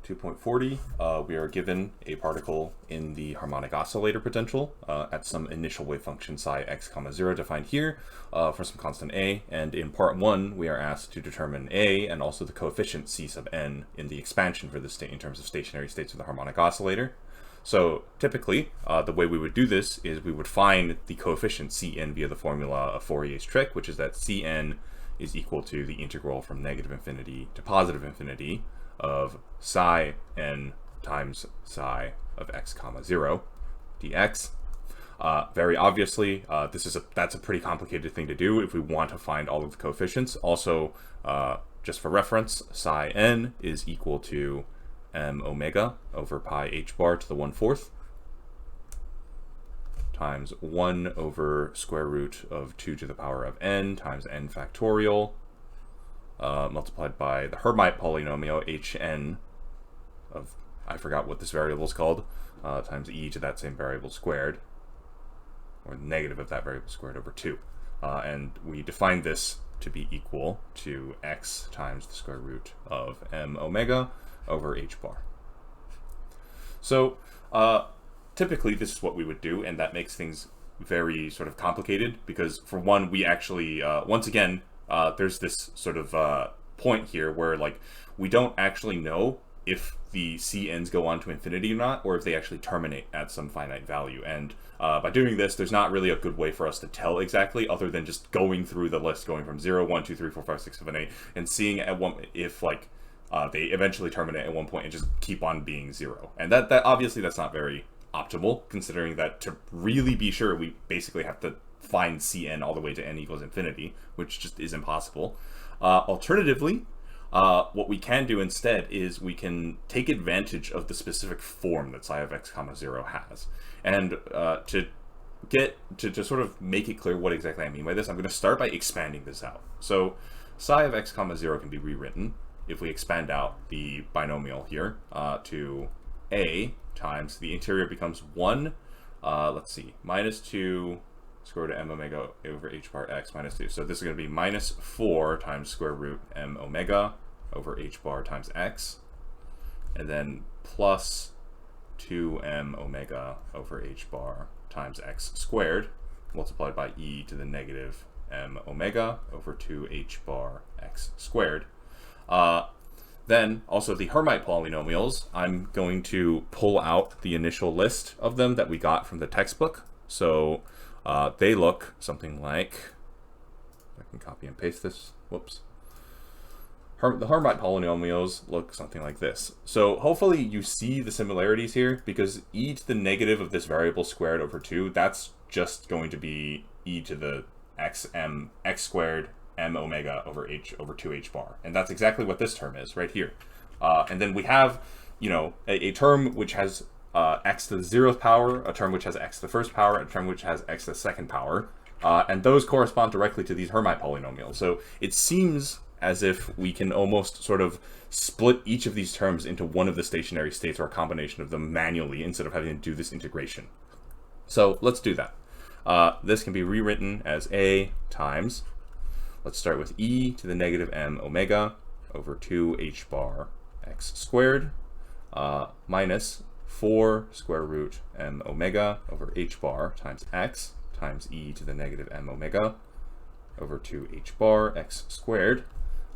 2.40, we are given a particle in the harmonic oscillator potential at some initial wave function psi x comma 0 defined here for some constant a, and in part 1 we are asked to determine a and also the coefficient c sub n in the expansion for the state in terms of stationary states of the harmonic oscillator. So typically the way we would do this is we would find the coefficient Cn via the formula of Fourier's trick, which is that Cn is equal to the integral from negative infinity to positive infinity of psi n times psi of x comma 0 dx. Very obviously, that's a pretty complicated thing to do if we want to find all of the coefficients. Also, just for reference, psi n is equal to m omega over pi h bar to the 1/4 times 1 over square root of 2 to the power of n times n factorial multiplied by the Hermite polynomial hn of, I forgot what this variable is called, times e to that same variable squared, or the negative of that variable squared over 2. And we define this to be equal to x times the square root of m omega over h bar. So typically this is what we would do, and that makes things very sort of complicated because, for one, we actually once again there's this sort of point here where, like, we don't actually know if the CNs go on to infinity or not, or if they actually terminate at some finite value. And by doing this, there's not really a good way for us to tell exactly, other than just going through the list, going from 0, 1, 2, 3, 4, 5, 6, 7, 8, and seeing at one if, like, they eventually terminate at one point and just keep on being 0. And that obviously that's not very optimal, considering that to really be sure, we basically have to find Cn all the way to n equals infinity, which just is impossible. Alternatively, what we can do instead is we can take advantage of the specific form that psi of x comma 0 has. And to sort of make it clear what exactly I mean by this, I'm going to start by expanding this out. So psi of x comma 0 can be rewritten if we expand out the binomial here to a times the interior becomes 1, let's see, minus 2 square root of m omega over h bar x minus 2. So this is going to be minus 4 times square root m omega over h bar times x, and then plus 2m omega over h bar times x squared multiplied by e to the negative m omega over 2h bar x squared. Then also the Hermite polynomials, I'm going to pull out the initial list of them that we got from the textbook. So they look something like, I can copy and paste this, whoops. The Hermite polynomials look something like this. So hopefully you see the similarities here, because e to the negative of this variable squared over 2, that's just going to be e to the x squared m omega over 2h bar, and that's exactly what this term is right here. And then we have, you know, a term which has x to the 0th power, a term which has x to the 1st power, a term which has x to the 2nd power, and those correspond directly to these Hermite polynomials. So it seems as if we can almost sort of split each of these terms into one of the stationary states or a combination of them manually instead of having to do this integration. So let's do that. This can be rewritten as a times, let's start with e to the negative m omega over 2h bar x squared minus 4 square root m omega over h bar times x times e to the negative m omega over 2h bar x squared,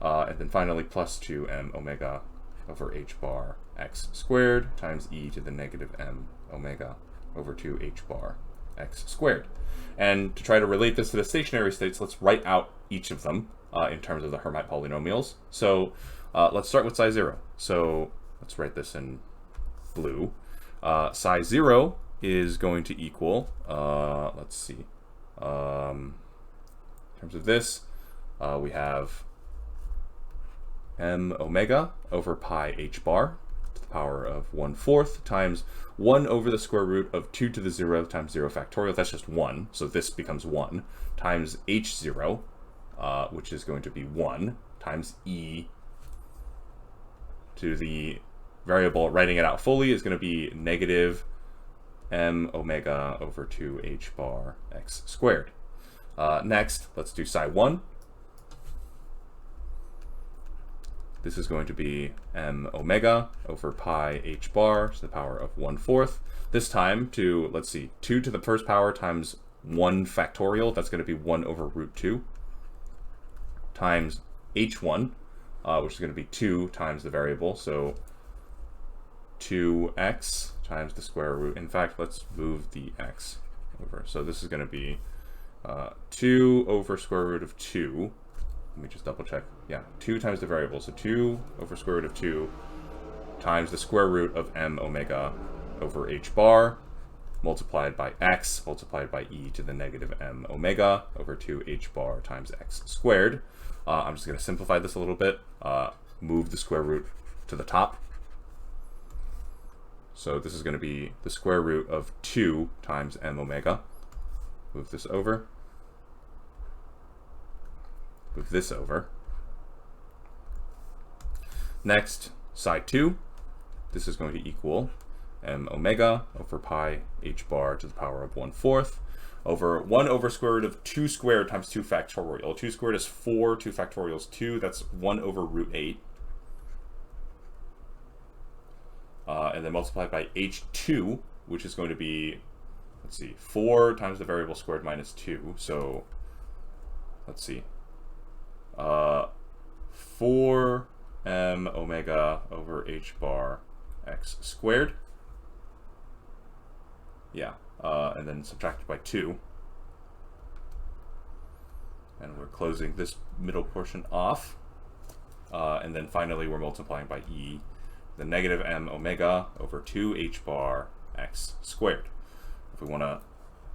and then finally plus 2m omega over h bar x squared times e to the negative m omega over 2h bar x squared. And to try to relate this to the stationary states, let's write out each of them in terms of the Hermite polynomials. So let's start with psi 0. So let's write this in blue. Psi 0 is going to equal, let's see, in terms of this, we have m omega over pi h bar to the power of 1/4 times 1 over the square root of 2 to the 0 times 0 factorial, that's just 1, so this becomes 1, times h0, which is going to be 1, times e to the variable, writing it out fully, is going to be negative m omega over 2h bar x squared. Next, let's do psi 1. this is going to be m omega over pi h bar to the power of 1/4. This time to, let's see, 2 to the first power times 1 factorial, that's going to be 1 over root 2, times h1, which is going to be 2 times the variable, so 2x times the square root. In fact, let's move the x over. So this is going to be 2 over square root of 2. Let me just double check. Yeah, 2 times the variable. So 2 over square root of 2 times the square root of m omega over h bar multiplied by x multiplied by e to the negative m omega over 2 h bar times x squared. I'm just going to simplify this a little bit. Move the square root to the top. So this is going to be the square root of 2 times m omega. Move this over. Move this over. Next, side 2. This is going to equal m omega over pi h bar to the power of 1/4 over 1 over square root of 2 squared times 2 factorial. 2 squared is 4, 2 factorial is 2, that's 1 over root 8. And then multiplied by h2, which is going to be, let's see, 4 times the variable squared minus 2. So, let's see, 4 m omega over h bar x squared. Yeah, and then subtracted by 2. And we're closing this middle portion off. And then finally, we're multiplying by e, the negative m omega over 2 h bar x squared. If we want to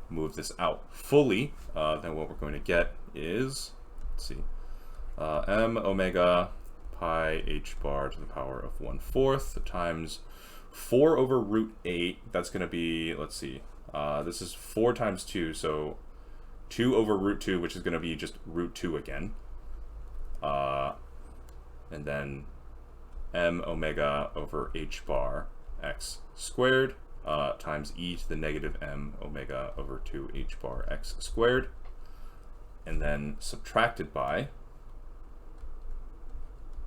move this out fully, then what we're going to get is, let's see, m omega pi h bar to the power of 1/4 times 4 over root 8. That's going to be, let's see, this is 4 times 2, so 2 over root 2, which is going to be just root 2 again. And then m omega over h bar x squared times e to the negative m omega over 2 h bar x squared. And then subtracted by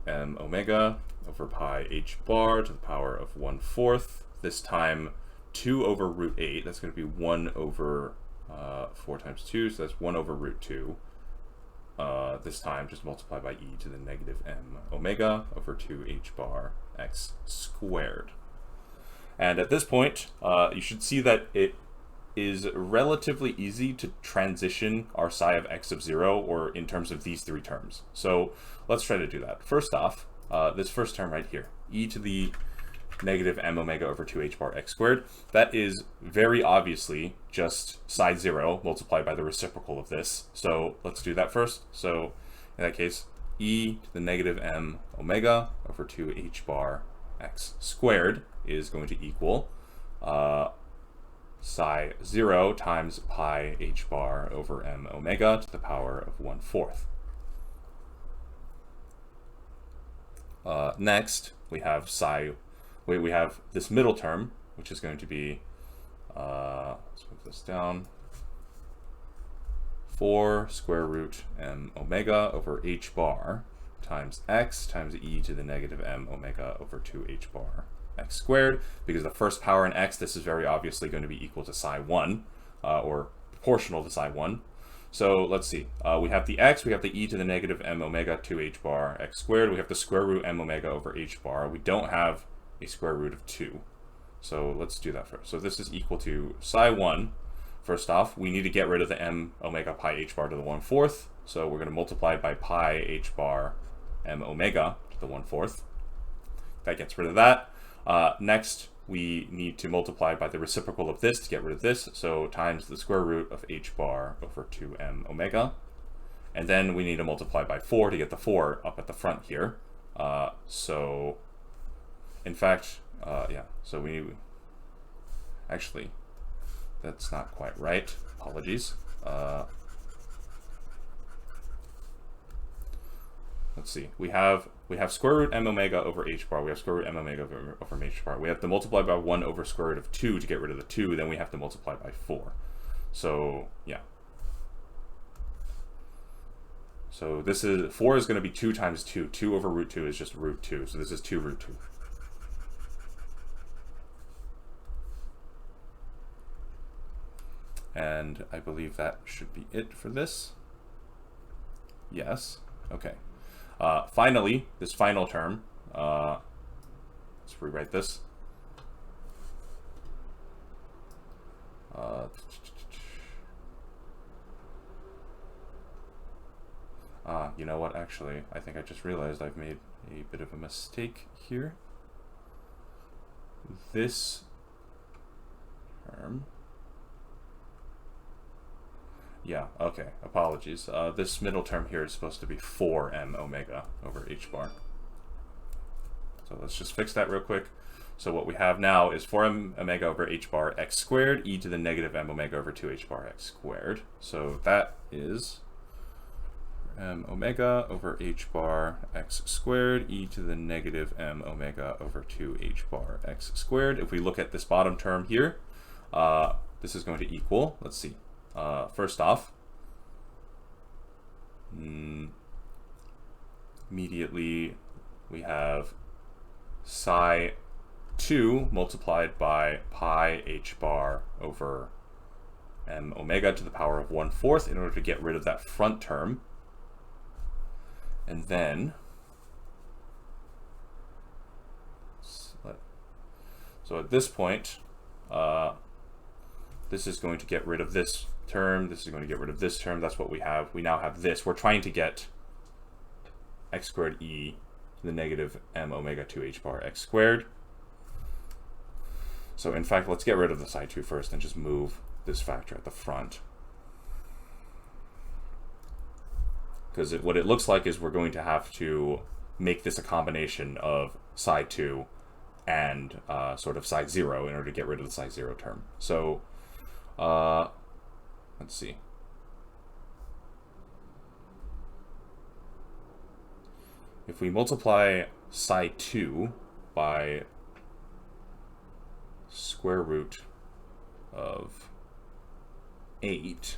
m omega over pi h bar to the power of 1/4. This time 2 over root 8, that's going to be 1 over 4 times 2, so that's 1 over root 2. This time just multiply by e to the negative m omega over 2 h bar x squared. And at this point, you should see that it is relatively easy to transition our psi of x of 0, or in terms of these three terms. So let's try to do that. First off, this first term right here, e to the negative m omega over 2 h bar x squared, that is very obviously just side 0 multiplied by the reciprocal of this. So let's do that first. So in that case, e to the negative m omega over 2 h bar x squared is going to equal psi 0 times pi h bar over m omega to the power of 1/4. Next, we have we have this middle term, which is going to be, let's move this down, 4 square root m omega over h bar times x times e to the negative m omega over 2 h bar x squared. Because the first power in x, this is very obviously going to be equal to psi 1, or proportional to psi 1. So let's see, we have the x, we have the e to the negative m omega 2 h bar x squared, we have the square root m omega over h bar, we don't have a square root of 2. So let's do that first. So this is equal to psi 1. First off, we need to get rid of the m omega pi h bar to the 1/4. So we're going to multiply by pi h bar m omega to the 1/4. That gets rid of that. Next, we need to multiply by the reciprocal of this to get rid of this. So times the square root of h bar over 2m omega. And then we need to multiply by 4 to get the 4 up at the front here. So in fact, yeah, so actually, that's not quite right. Apologies. Let's see. We have square root m omega over h bar. We have square root m omega over h bar. We have to multiply by 1 over square root of 2 to get rid of the 2. Then we have to multiply by 4. So yeah. So this is 4 is going to be 2 times 2. 2 over root 2 is just root 2. So this is 2 root 2. And I believe that should be it for this. Yes. Okay. Finally, this final term. Let's rewrite this. You know what? Actually, I think I just realized I've made a bit of a mistake here. This term. Yeah, okay, apologies. This middle term here is supposed to be 4m omega over h bar. So let's just fix that real quick. So what we have now is 4m omega over h bar x squared e to the negative m omega over 2h bar x squared. So that is m omega over h bar x squared e to the negative m omega over 2h bar x squared. If we look at this bottom term here, this is going to equal, let's see, first off, immediately we have psi 2 multiplied by pi h bar over m omega to the power of 1/4 in order to get rid of that front term. And then, so at this point, this is going to get rid of this term, this is going to get rid of this term, that's what we have. We now have this. We're trying to get x squared e to the negative m omega 2h bar x squared. So in fact, let's get rid of the psi 2 first and just move this factor at the front. Because what it looks like is we're going to have to make this a combination of psi 2 and sort of psi 0 in order to get rid of the psi 0 term. So let's see. If we multiply psi 2 by square root of 8,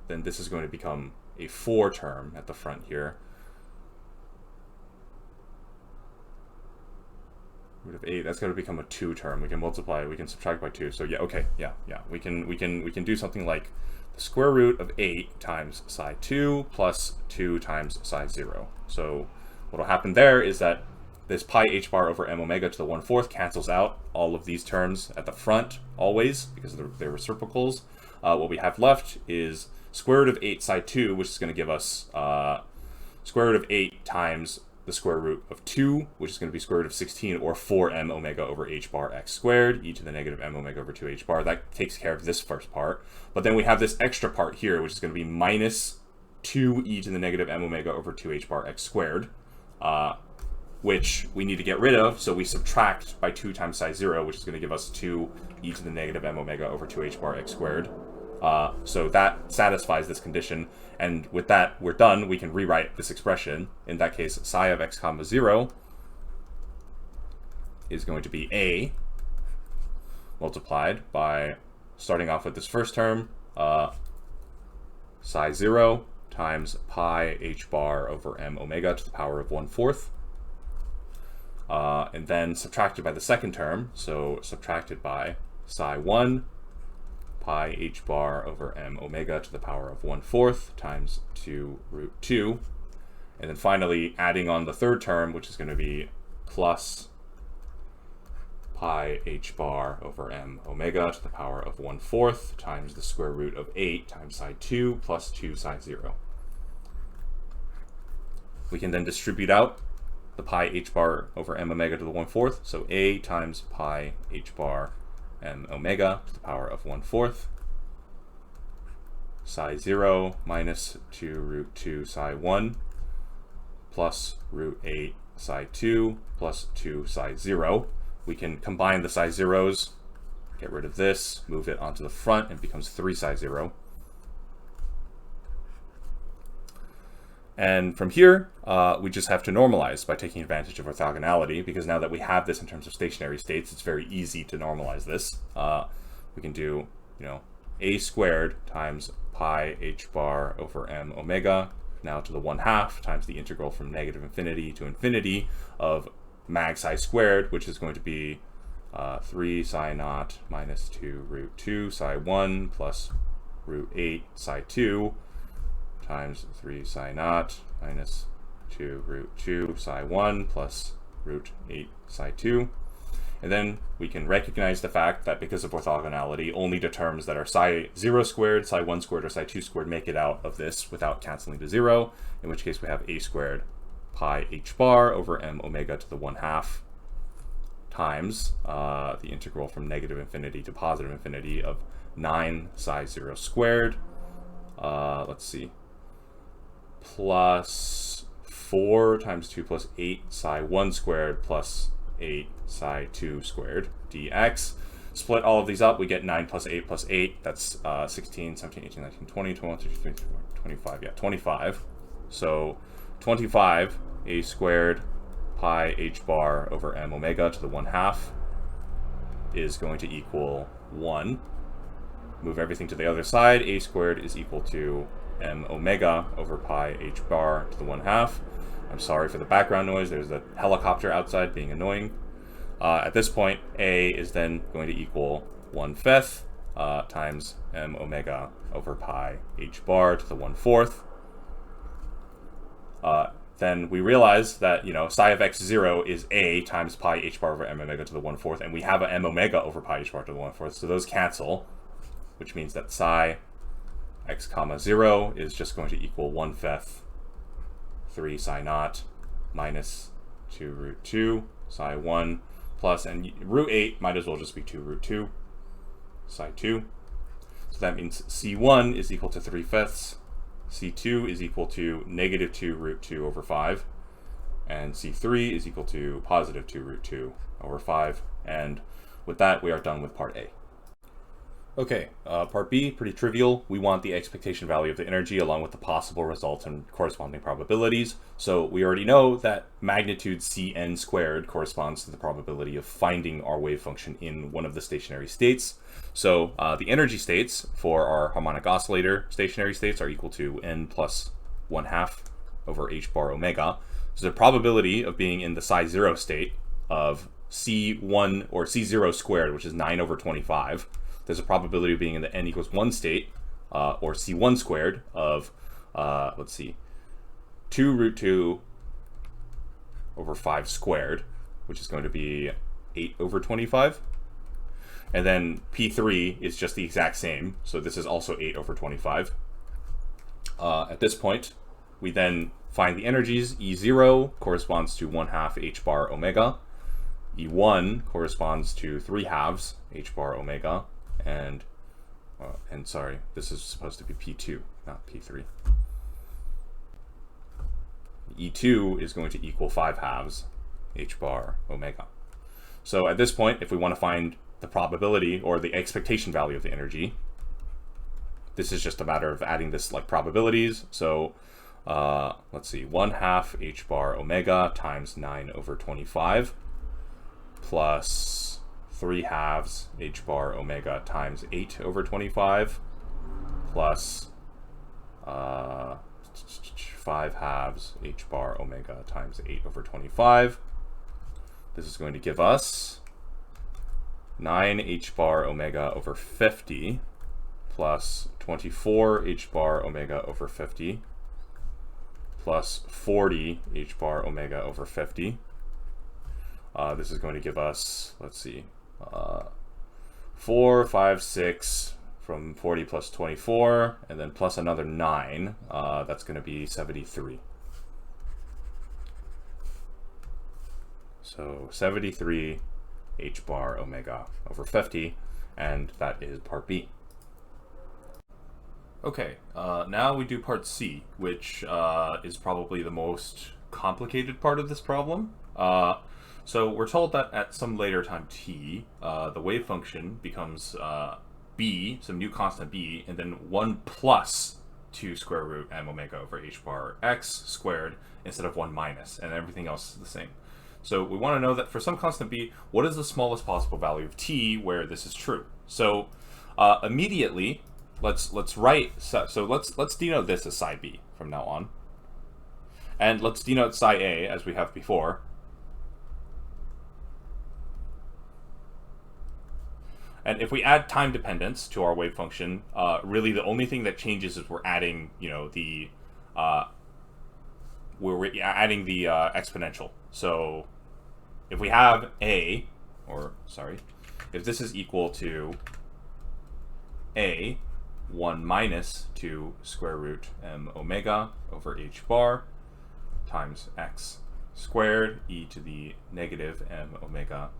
then this is going to become a 4 term at the front here. Root of 8, that's going to become a 2 term. We can multiply, we can subtract by 2. So yeah, okay, yeah. We can do something like the square root of 8 times psi 2 plus 2 times psi 0. So what will happen there is that this pi h bar over m omega to the 1/4 cancels out all of these terms at the front always because they're reciprocals. What we have left is square root of 8 psi 2, which is going to give us square root of 8 times the square root of 2, which is going to be square root of 16, or 4m omega over h bar x squared, e to the negative m omega over 2h bar. That takes care of this first part. But then we have this extra part here, which is going to be minus 2e to the negative m omega over 2h bar x squared, which we need to get rid of. So we subtract by 2 times psi 0, which is going to give us 2e to the negative m omega over 2h bar x squared. So that satisfies this condition, and with that we're done. We can rewrite this expression. In that case, psi of x comma 0 is going to be a multiplied by, starting off with this first term, psi 0 times pi h bar over m omega to the power of 1/4, and then subtracted by the second term, so subtracted by psi 1 pi h bar over m omega to the power of 1/4 times 2 root 2, and then finally adding on the third term, which is going to be plus pi h bar over m omega to the power of 1/4 times the square root of 8 times psi 2 plus 2 psi 0. We can then distribute out the pi h bar over m omega to the 1/4, so a times pi h bar m omega to the power of 1/4 psi 0 minus 2 root 2 psi 1 plus root 8 psi 2 plus 2 psi 0. We can combine the psi 0s, get rid of this, move it onto the front, and it becomes 3 psi 0. And from here, we just have to normalize by taking advantage of orthogonality, because now that we have this in terms of stationary states, it's very easy to normalize this. We can do, a squared times pi h bar over m omega now to the 1/2 times the integral from negative infinity to infinity of mag psi squared, which is going to be 3 psi naught minus 2 root 2 psi 1 plus root 8 psi 2 times 3 psi naught minus 2 root 2 psi 1 plus root 8 psi 2. And then we can recognize the fact that because of orthogonality, only the terms that are psi 0 squared, psi 1 squared, or psi 2 squared make it out of this without canceling to 0, in which case we have a squared pi h bar over m omega to the 1/2 times the integral from negative infinity to positive infinity of 9 psi 0 squared, let's see, plus 4 times 2 plus 8 psi 1 squared plus 8 psi 2 squared dx. Split all of these up, we get 9 plus 8 plus 8, that's 16, 17, 18, 19, 20, 21, 22, 23, 25, yeah, 25. So 25 a squared pi h bar over m omega to the 1/2 is going to equal 1. Move everything to the other side, a squared is equal to m omega over pi h bar to the 1/2. I'm sorry for the background noise, there's a helicopter outside being annoying. At this point, a is then going to equal 1/5 times m omega over pi h bar to the 1/4. Then we realize that, psi of x0 is a times pi h bar over m omega to the 1/4, and we have a m omega over pi h bar to the 1/4, so those cancel, which means that psi x comma 0 is just going to equal 1/5 3 psi naught minus 2 root 2 psi 1 plus, and root 8 might as well just be 2 root 2 psi 2. So that means c1 is equal to 3/5. C2 is equal to negative 2 root 2 over 5, and C3 is equal to positive 2 root 2 over 5, and with that we are done with part A. Okay, part B, pretty trivial. We want the expectation value of the energy along with the possible results and corresponding probabilities. So we already know that magnitude Cn squared corresponds to the probability of finding our wave function in one of the stationary states. So the energy states for our harmonic oscillator stationary states are equal to n plus 1/2 over h bar omega. So the probability of being in the psi 0 state of C1 or C0 squared, which is 9 over 25. There's a probability of being in the n equals 1 state, or C1 squared, of, let's see, 2 root 2 over 5 squared, which is going to be 8 over 25. And then P3 is just the exact same, so this is also 8 over 25. At this point, we then find the energies. E0 corresponds to 1/2 h bar omega. E1 corresponds to 3/2 h bar omega. And sorry, this is supposed to be P2, not P3. E2 is going to equal 5/2 h bar omega. So at this point, if we want to find the probability or the expectation value of the energy, this is just a matter of adding this like probabilities. So let's see, 1/2 h bar omega times 9 over 25 plus 3/2 h bar omega times 8 over 25 plus 5/2 h bar omega times 8 over 25. This is going to give us 9 h bar omega over 50 plus 24 h bar omega over 50 plus 40 h bar omega over 50. This is going to give us, let's see, 4, 5, 6 from 40 plus 24, and then plus another 9. That's going to be 73. So 73 h bar omega over 50, and that is part B. Okay, now we do part C, which is probably the most complicated part of this problem. So we're told that at some later time t, the wave function becomes b, some new constant b, and then 1 plus 2 square root m omega over h bar x squared instead of 1 minus, and everything else is the same. So we want to know that for some constant b, what is the smallest possible value of t where this is true? So immediately, let's write, so let's denote this as psi b from now on. And let's denote psi a as we have before. And if we add time dependence to our wave function, really the only thing that changes is we're adding, the exponential. So if we have a, if this is equal to a 1 minus 2 square root m omega over h bar times x squared e to the negative m omega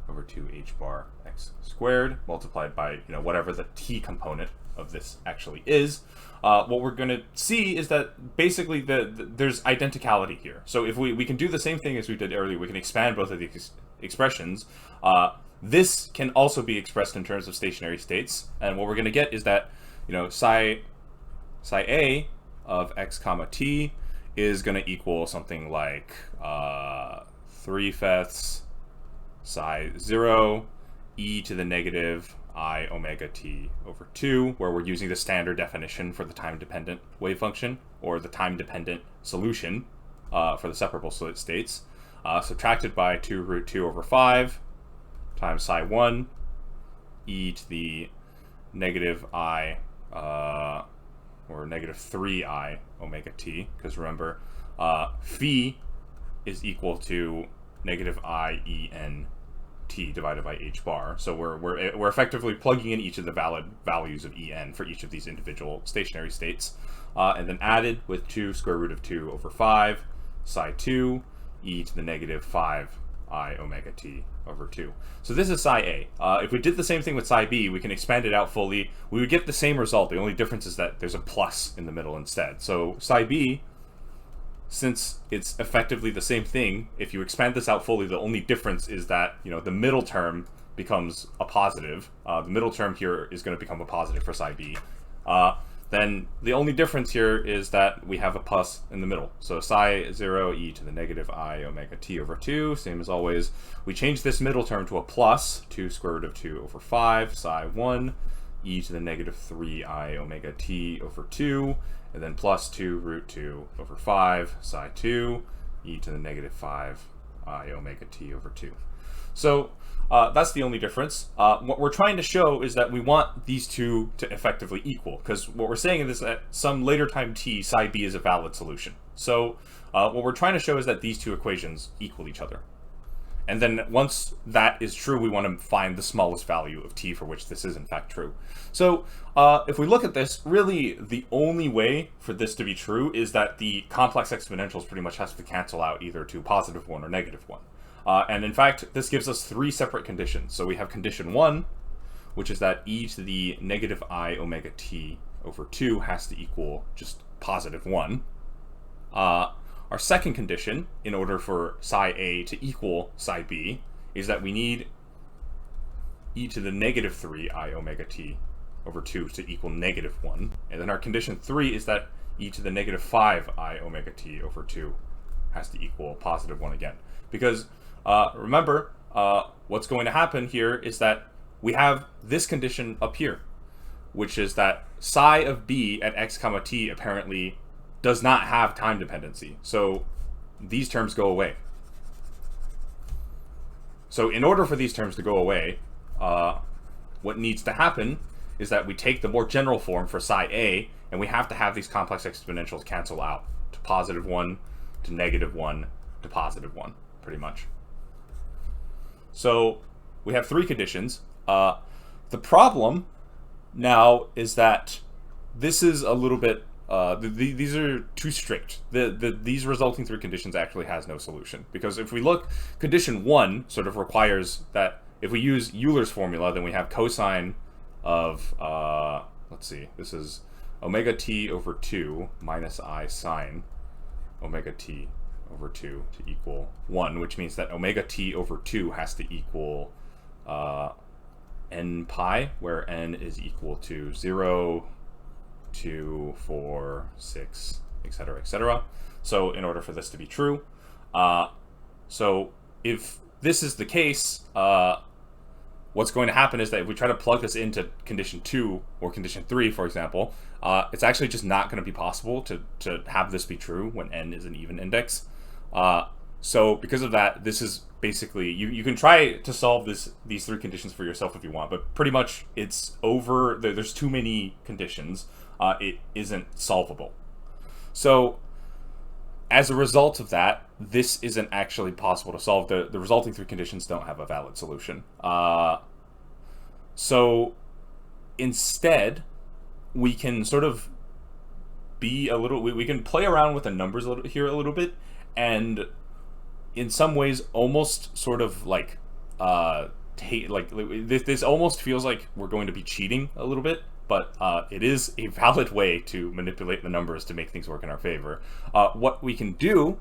over 2h bar x squared multiplied by whatever the t component of this actually is. What we're going to see is that basically there's identicality here. So if we can do the same thing as we did earlier, we can expand both of these expressions. This can also be expressed in terms of stationary states, and what we're going to get is that psi a of x comma t is going to equal something like 3/5 psi 0 e to the negative I omega t over 2, where we're using the standard definition for the time-dependent wave function, or the time-dependent solution for the separable states, subtracted by 2 root 2 over 5 times psi 1 e to the negative I, or negative 3I omega t, because remember, phi is equal to negative I e n t divided by h bar. So we're effectively plugging in each of the valid values of en for each of these individual stationary states, and then added with 2 square root of 2 over 5 psi 2 e to the negative 5 I omega t over 2. So this is psi a. If we did the same thing with psi b, we can expand it out fully. We would get the same result. The only difference is that there's a plus in the middle instead. So psi b, since it's effectively the same thing, if you expand this out fully, the only difference is that the middle term becomes a positive. The middle term here is going to become a positive for psi b. Then the only difference here is that we have a plus in the middle. So psi 0 e to the negative I omega t over 2, same as always. We change this middle term to a plus, 2 square root of 2 over 5, psi 1 e to the negative 3 I omega t over 2, and then plus 2 root 2 over 5, psi 2 e to the negative 5 I omega t over 2. So that's the only difference. What we're trying to show is that we want these two to effectively equal, because what we're saying is that some later time t, psi b is a valid solution. So what we're trying to show is that these two equations equal each other. And then once that is true, we want to find the smallest value of t for which this is in fact true. So if we look at this, really the only way for this to be true is that the complex exponentials pretty much has to cancel out either to positive 1 or negative 1. And in fact, this gives us 3 separate conditions. So we have condition 1, which is that e to the negative I omega t over 2 has to equal just positive 1. Our second condition, in order for psi a to equal psi b, is that we need e to the negative 3 I omega t over 2 to equal negative 1. And then our condition 3 is that e to the negative 5 I omega t over 2 has to equal positive 1 again. Because remember, what's going to happen here is that we have this condition up here, which is that psi of b at x comma t apparently does not have time dependency. So these terms go away. So in order for these terms to go away, what needs to happen is that we take the more general form for psi a, and we have to have these complex exponentials cancel out to positive 1, to negative 1, to positive 1, pretty much. So we have 3 conditions. The problem now is that this is a little bit, these are too strict. These resulting 3 conditions actually has no solution. Because if we look, condition 1 sort of requires that if we use Euler's formula, then we have cosine of, let's see, this is omega t over 2 minus I sine omega t over 2 to equal 1, which means that omega t over 2 has to equal n pi, where n is equal to 0, 2, 4, 6, etc., etc. So in order for this to be true, so if this is the case, what's going to happen is that if we try to plug this into condition 2 or condition 3, for example, it's actually just not going to be possible to have this be true when n is an even index. So because of that, this is basically, you can try to solve these 3 conditions for yourself if you want, but pretty much it's over. There's too many conditions. It isn't solvable. So as a result of that, this isn't actually possible to solve. The resulting 3 conditions don't have a valid solution. So instead, we can sort of be a little, we can play around with the numbers a little bit, and in some ways almost sort of like this almost feels like we're going to be cheating a little bit, but it is a valid way to manipulate the numbers to make things work in our favor. What we can do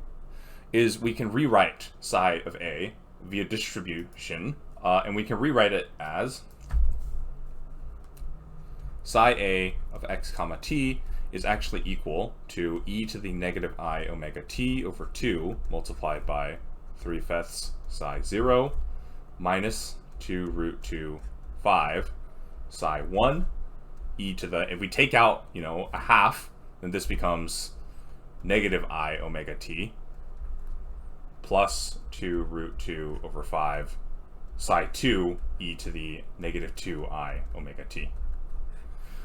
is we can rewrite psi of a via distribution, and we can rewrite it as psi a of x comma t is actually equal to e to the negative I omega t over 2 multiplied by 3/5 psi 0 minus 2 root 2 5 psi 1 e to the, if we take out, a half, then this becomes negative I omega t plus 2 root 2 over 5 psi 2 e to the negative 2I omega t.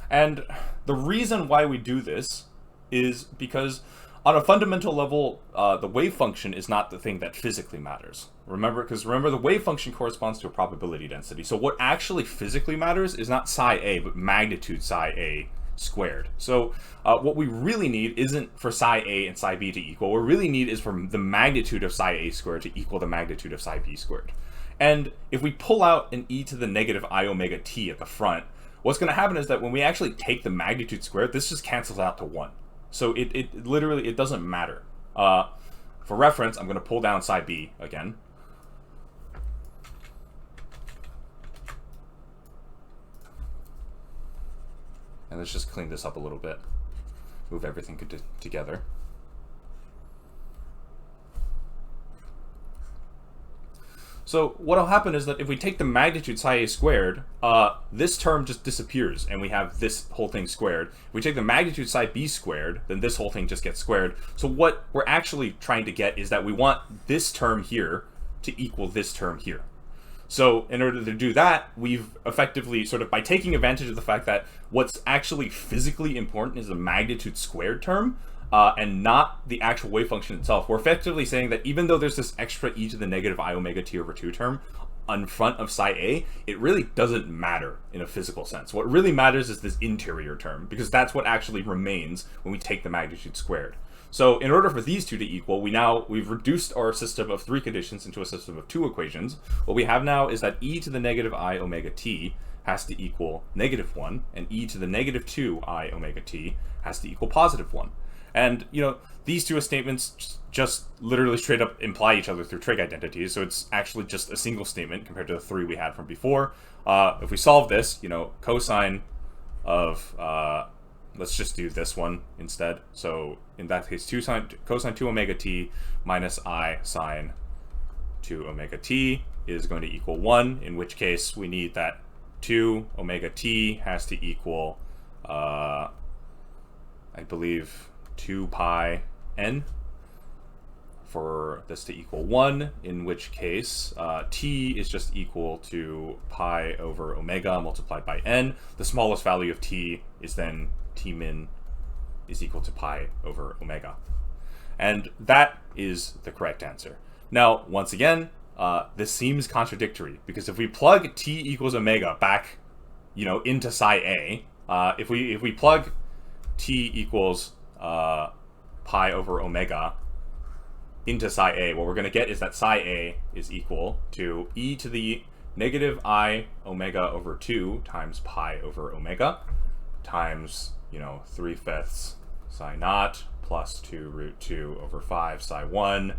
And the reason why we do this is because on a fundamental level, the wave function is not the thing that physically matters. Remember, the wave function corresponds to a probability density. So what actually physically matters is not psi a, but magnitude psi a squared. So what we really need isn't for psi a and psi b to equal. What we really need is for the magnitude of psi a squared to equal the magnitude of psi b squared. And if we pull out an e to the negative I omega t at the front, what's going to happen is that when we actually take the magnitude squared, this just cancels out to 1. So it literally, it doesn't matter. For reference, I'm going to pull down psi b again. And let's just clean this up a little bit. Move everything together. So what'll happen is that if we take the magnitude psi a squared, this term just disappears and we have this whole thing squared. If we take the magnitude psi b squared, then this whole thing just gets squared. So what we're actually trying to get is that we want this term here to equal this term here. So in order to do that, we've effectively sort of, by taking advantage of the fact that what's actually physically important is the magnitude squared term, and not the actual wave function itself, we're effectively saying that even though there's this extra e to the negative I omega t over 2 term in front of psi a, it really doesn't matter in a physical sense. What really matters is this interior term, because that's what actually remains when we take the magnitude squared. So in order for these two to equal, we've reduced our system of 3 conditions into a system of 2 equations. What we have now is that e to the negative I omega t has to equal negative 1, and e to the negative 2 I omega t has to equal positive 1. And, these two statements just literally straight up imply each other through trig identities, so it's actually just a single statement compared to the 3 we had from before. If we solve this, cosine of, let's just do this one instead. So in that case, cosine 2 omega t minus I sine 2 omega t is going to equal 1, in which case we need that 2 omega t has to equal, I believe, 2 pi n for this to equal 1, in which case t is just equal to pi over omega multiplied by n. The smallest value of t is then t min is equal to pi over omega. And that is the correct answer. Now, once again, this seems contradictory, because if we plug t equals omega back, into psi a, if we plug t equals pi over omega into psi a, what we're going to get is that psi a is equal to e to the negative I omega over 2 times pi over omega times, 3/5 psi naught plus 2 root 2 over 5 psi 1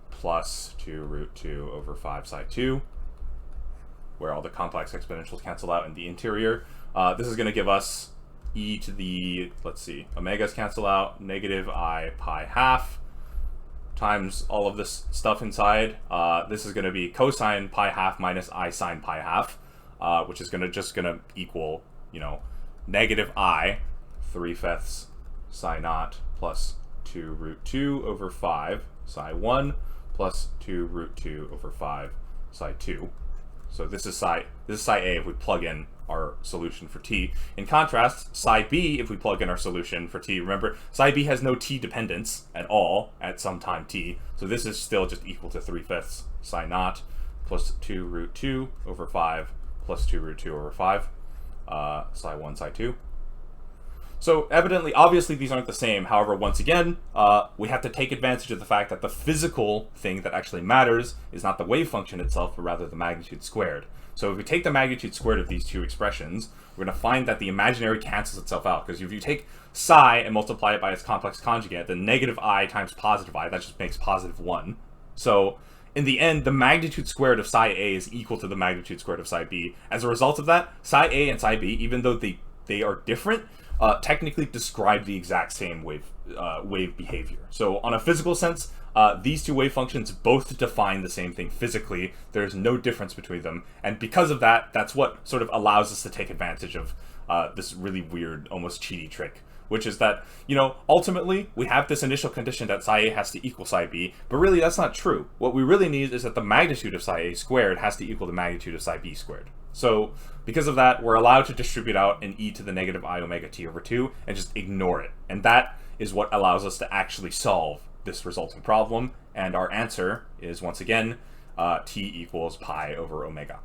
plus 2 root 2 over 5 psi 2, where all the complex exponentials cancel out in the interior. This is going to give us e to the, let's see, omegas cancel out, negative I pi half times all of this stuff inside. This is going to be cosine pi half minus I sine pi half. which is just gonna equal, you know, negative I 3/5 psi naught plus 2 root 2 over 5 psi 1 plus 2 root 2 over 5 psi 2. So this is psi A if we plug in our solution for t. In contrast, psi B, if we plug in our solution for t, remember, psi B has no t dependence at all at some time t, so this is still just equal to 3/5 psi naught plus 2 root 2 over 5 plus 2 root 2 over 5, psi 1, psi 2. So evidently, obviously these aren't the same. However, once again, we have to take advantage of the fact that the physical thing that actually matters is not the wave function itself, but rather the magnitude squared. So if we take the magnitude squared of these two expressions, we're going to find that the imaginary cancels itself out. Because if you take psi and multiply it by its complex conjugate, then negative I times positive I, that just makes positive 1. So in the end, the magnitude squared of psi A is equal to the magnitude squared of psi B. As a result of that, psi A and psi B, even though they are different, technically describe the exact same wave behavior. So on a physical sense, these two wave functions both define the same thing physically. There's no difference between them, and because of that, that's what sort of allows us to take advantage of this really weird, almost cheaty trick, which is that, you know, ultimately we have this initial condition that psi A has to equal psi B, but really that's not true. What we really need is that the magnitude of psi A squared has to equal the magnitude of psi B squared. So because of that, we're allowed to distribute out an e to the negative I omega t over 2 and just ignore it. And that is what allows us to actually solve this resulting problem. And our answer is, once again, t equals pi over omega.